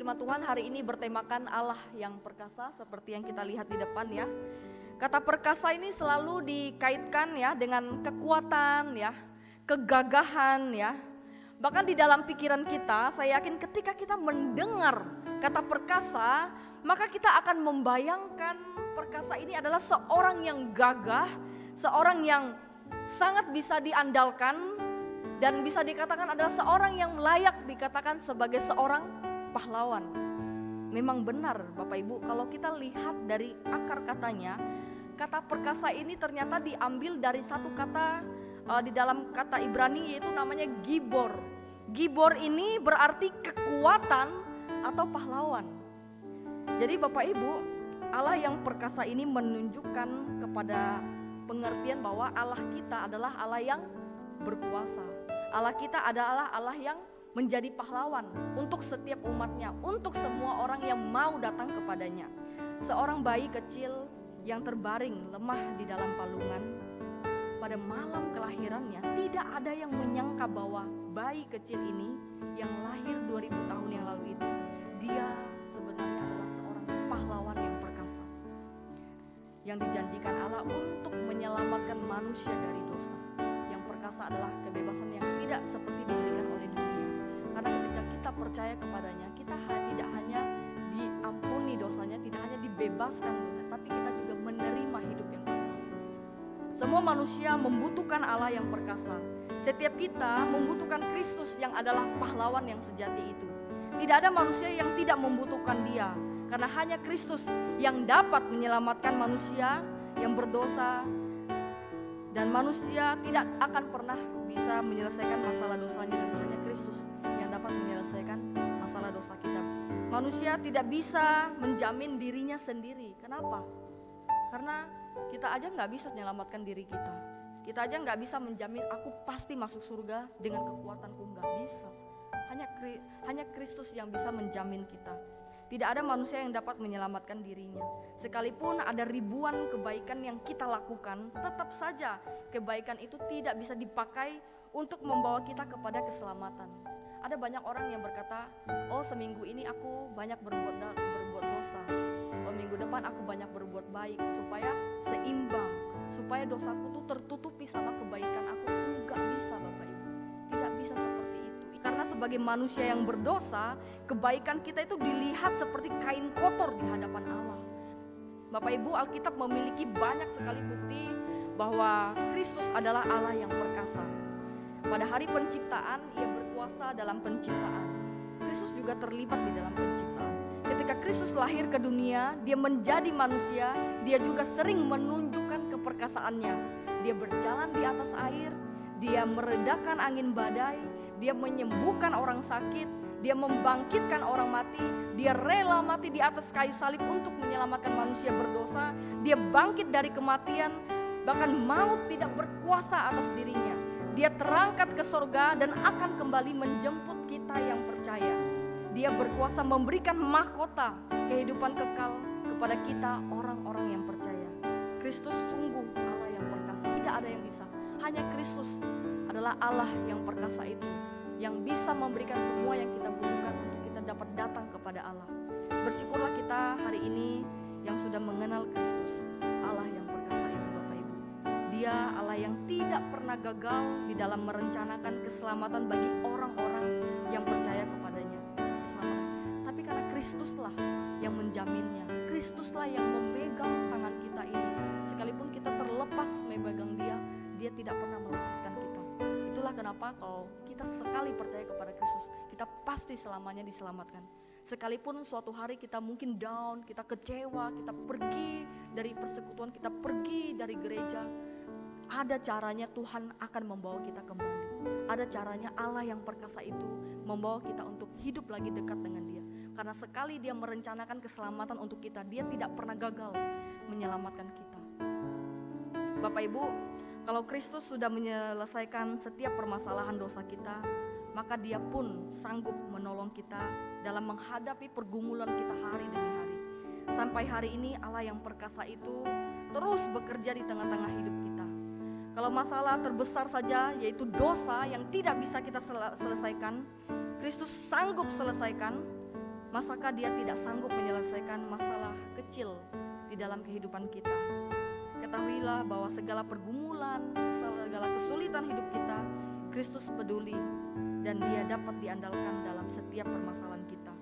Firman Tuhan hari ini bertemakan Allah yang perkasa, seperti yang kita lihat di depan ya. Kata perkasa ini selalu dikaitkan ya dengan kekuatan ya, kegagahan ya. Bahkan di dalam pikiran kita, saya yakin ketika kita mendengar kata perkasa, maka kita akan membayangkan perkasa ini adalah seorang yang gagah, seorang yang sangat bisa diandalkan, dan bisa dikatakan adalah seorang yang layak dikatakan sebagai seorang pahlawan. Memang benar Bapak Ibu, kalau kita lihat dari akar katanya, kata perkasa ini ternyata diambil dari satu kata di dalam kata Ibrani, yaitu namanya gibor. Gibor ini berarti kekuatan atau pahlawan. Jadi Bapak Ibu, Allah yang perkasa ini menunjukkan kepada pengertian bahwa Allah kita adalah Allah yang berkuasa. Allah kita adalah Allah yang menjadi pahlawan untuk setiap umatnya, untuk semua orang yang mau datang kepadanya. Seorang bayi kecil yang terbaring lemah di dalam palungan, pada malam kelahirannya tidak ada yang menyangka bahwa bayi kecil ini yang lahir 2000 tahun yang lalu itu, dia sebenarnya adalah seorang pahlawan yang perkasa, yang dijanjikan Allah untuk menyelamatkan manusia dari dosa. Yang perkasa adalah kebebasan yang tidak seperti diberikan oleh dunia. Karena ketika kita percaya kepadanya, kita tidak hanya diampuni dosanya, tidak hanya dibebaskan dosanya, tapi kita juga menerima hidup yang kekal. Semua manusia membutuhkan Allah yang perkasa. Setiap kita membutuhkan Kristus yang adalah pahlawan yang sejati itu. Tidak ada manusia yang tidak membutuhkan Dia, karena hanya Kristus yang dapat menyelamatkan manusia yang berdosa, dan manusia tidak akan pernah bisa menyelesaikan masalah dosanya, dan hanya Kristus yang dapat menyelesaikan masalah dosa kita. Manusia tidak bisa menjamin dirinya sendiri. Kenapa? Karena kita aja nggak bisa menyelamatkan diri kita. Kita aja nggak bisa menjamin aku pasti masuk surga dengan kekuatanku, nggak bisa. Hanya Kristus yang bisa menjamin kita. Tidak ada manusia yang dapat menyelamatkan dirinya. Sekalipun ada ribuan kebaikan yang kita lakukan, tetap saja kebaikan itu tidak bisa dipakai untuk membawa kita kepada keselamatan. Ada banyak orang yang berkata, oh seminggu ini aku banyak berbuat dosa, oh minggu depan aku banyak berbuat baik, supaya seimbang, supaya dosaku tuh tertutupi sama kebaikan aku. Enggak bisa Bapak Ibu, tidak bisa seperti itu. Karena sebagai manusia yang berdosa, kebaikan kita itu dilihat seperti kain kotor di hadapan Allah. Bapak Ibu, Alkitab memiliki banyak sekali bukti bahwa Kristus adalah Allah yang perkasa. Pada hari penciptaan, Ia berkuasa dalam penciptaan. Kristus juga terlibat di dalam penciptaan. Ketika Kristus lahir ke dunia, Dia menjadi manusia, Dia juga sering menunjukkan keperkasaannya. Dia berjalan di atas air, Dia meredakan angin badai, Dia menyembuhkan orang sakit, Dia membangkitkan orang mati, Dia rela mati di atas kayu salib untuk menyelamatkan manusia berdosa. Dia bangkit dari kematian, bahkan maut tidak berkuasa atas dirinya. Dia terangkat ke sorga dan akan kembali menjemput kita yang percaya. Dia berkuasa memberikan mahkota kehidupan kekal kepada kita orang-orang yang percaya. Kristus sungguh Allah yang perkasa, tidak ada yang bisa. Hanya Kristus adalah Allah yang perkasa itu, yang bisa memberikan semua yang kita butuhkan untuk kita dapat datang kepada Allah. Bersyukurlah kita hari ini yang sudah mengenal Kristus, Allah yang perkasa itu Bapak Ibu. Dia Allah yang tidak pernah gagal di dalam merencanakan keselamatan bagi orang-orang yang percaya kepadanya. Tapi karena Kristuslah yang menjaminnya, Kristuslah yang memegang tangan kita ini. Sekalipun kita terlepas memegang Dia, Dia tidak pernah melepaskan kita. Itulah kenapa kalau kita sekali percaya kepada Kristus, kita pasti selamanya diselamatkan. Sekalipun suatu hari kita mungkin down, kita kecewa, kita pergi dari persekutuan, kita pergi dari gereja, ada caranya Tuhan akan membawa kita kembali. Ada caranya Allah yang perkasa itu membawa kita untuk hidup lagi dekat dengan Dia. Karena sekali Dia merencanakan keselamatan untuk kita, Dia tidak pernah gagal menyelamatkan kita. Bapak Ibu, kalau Kristus sudah menyelesaikan setiap permasalahan dosa kita, maka Dia pun sanggup menolong kita dalam menghadapi pergumulan kita hari demi hari. Sampai hari ini Allah yang perkasa itu terus bekerja di tengah-tengah hidup kita. Kalau masalah terbesar saja, yaitu dosa yang tidak bisa kita selesaikan, Kristus sanggup selesaikan. Masakah Dia tidak sanggup menyelesaikan masalah kecil di dalam kehidupan kita? Ketahuilah bahwa segala pergumulan, segala kesulitan hidup kita, Kristus peduli dan Dia dapat diandalkan dalam setiap permasalahan kita.